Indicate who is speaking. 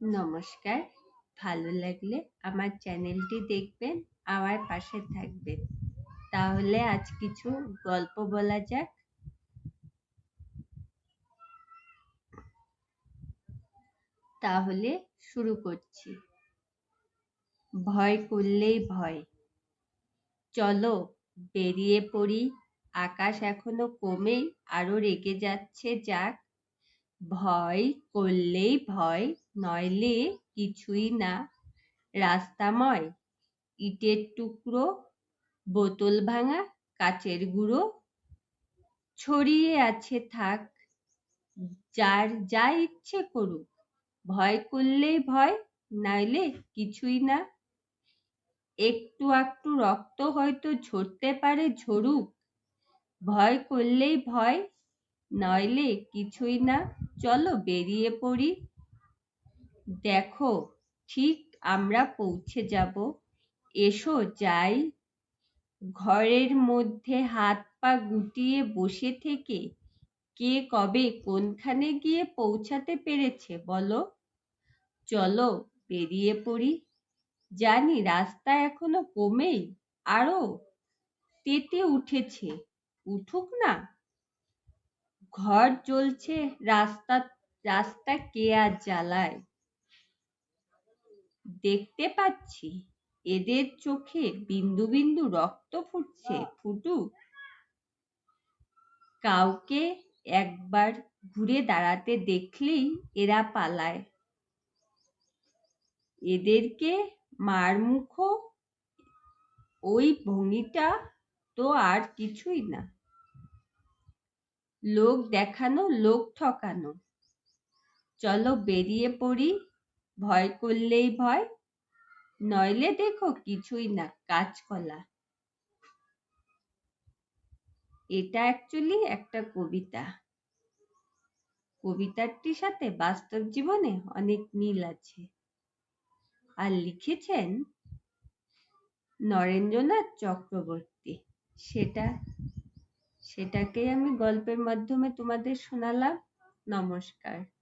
Speaker 1: নমস্কার। ভালো লাগলে আমার চ্যানেলটি দেখবেন, আমার পাশে থাকবেন। তাহলে আজ কিছু গল্প বলা যাক। তাহলে শুরু করছি। ভয় করলেই ভয়। চলো বেরিয়ে পড়ি, আকাশ এখনো কমেই আরো রেগে যাচ্ছে যাক। ভয় করলেই ভয়, নইলে কিছুই না। রাস্তাময় ইটের টুকরো, বোতল ভাঙা, কাচের গুঁড়ো ছড়িয়ে আছে থাক, যার যা ইচ্ছে করুক। ভয় করলেই ভয়, নাইলে কিছুই না। একটু আকটু রক্ত হয়তো ঝরতে পারে, ঝরুক। ভয় করলেই ভয়, নইলে কিছুই না। চলো বেরিয়ে পড়ি, দেখো ঠিক আমরা পৌঁছে যাব। এসো যাই। ঘরের মধ্যে হাত পা গুটিয়ে বসে থেকে কে কবে কোনখানে গিয়ে পৌঁছাতে পেরেছে বলো। চলো বেরিয়ে পড়ি, জানি রাস্তা এখনো কমেই আরো তেতে উঠেছে, উঠুক না। ঘর জ্বলছে, রাস্তা রাস্তা কে আর জ্বালায়। দেখতে পাচ্ছি এদের চোখে বিন্দু বিন্দু রক্ত ফুটছে, ফুটুক। কাউকে একবার ঘুরে দাঁড়াতে দেখলেই এরা পালায়। এদেরকে মারমুখো, ওই ভঙ্গিটা তো আর কিছুই না। লোক দেখানো, লোক ঠকানো। চলো বেরিয়ে পড়ি, ভয় করলেই ভয়, নইলে দেখো কিছুই না, কাঁচকলা। এটা অ্যাকচুয়ালি একটা কবিতা। কবিতাটির সাথে বাস্তব জীবনে অনেক মিল আছে। আর লিখেছেন নরেন্দ্রনাথ চক্রবর্তী। সেটাকেই আমি গল্পের মাধ্যমে তোমাদের শোনালাম। নমস্কার।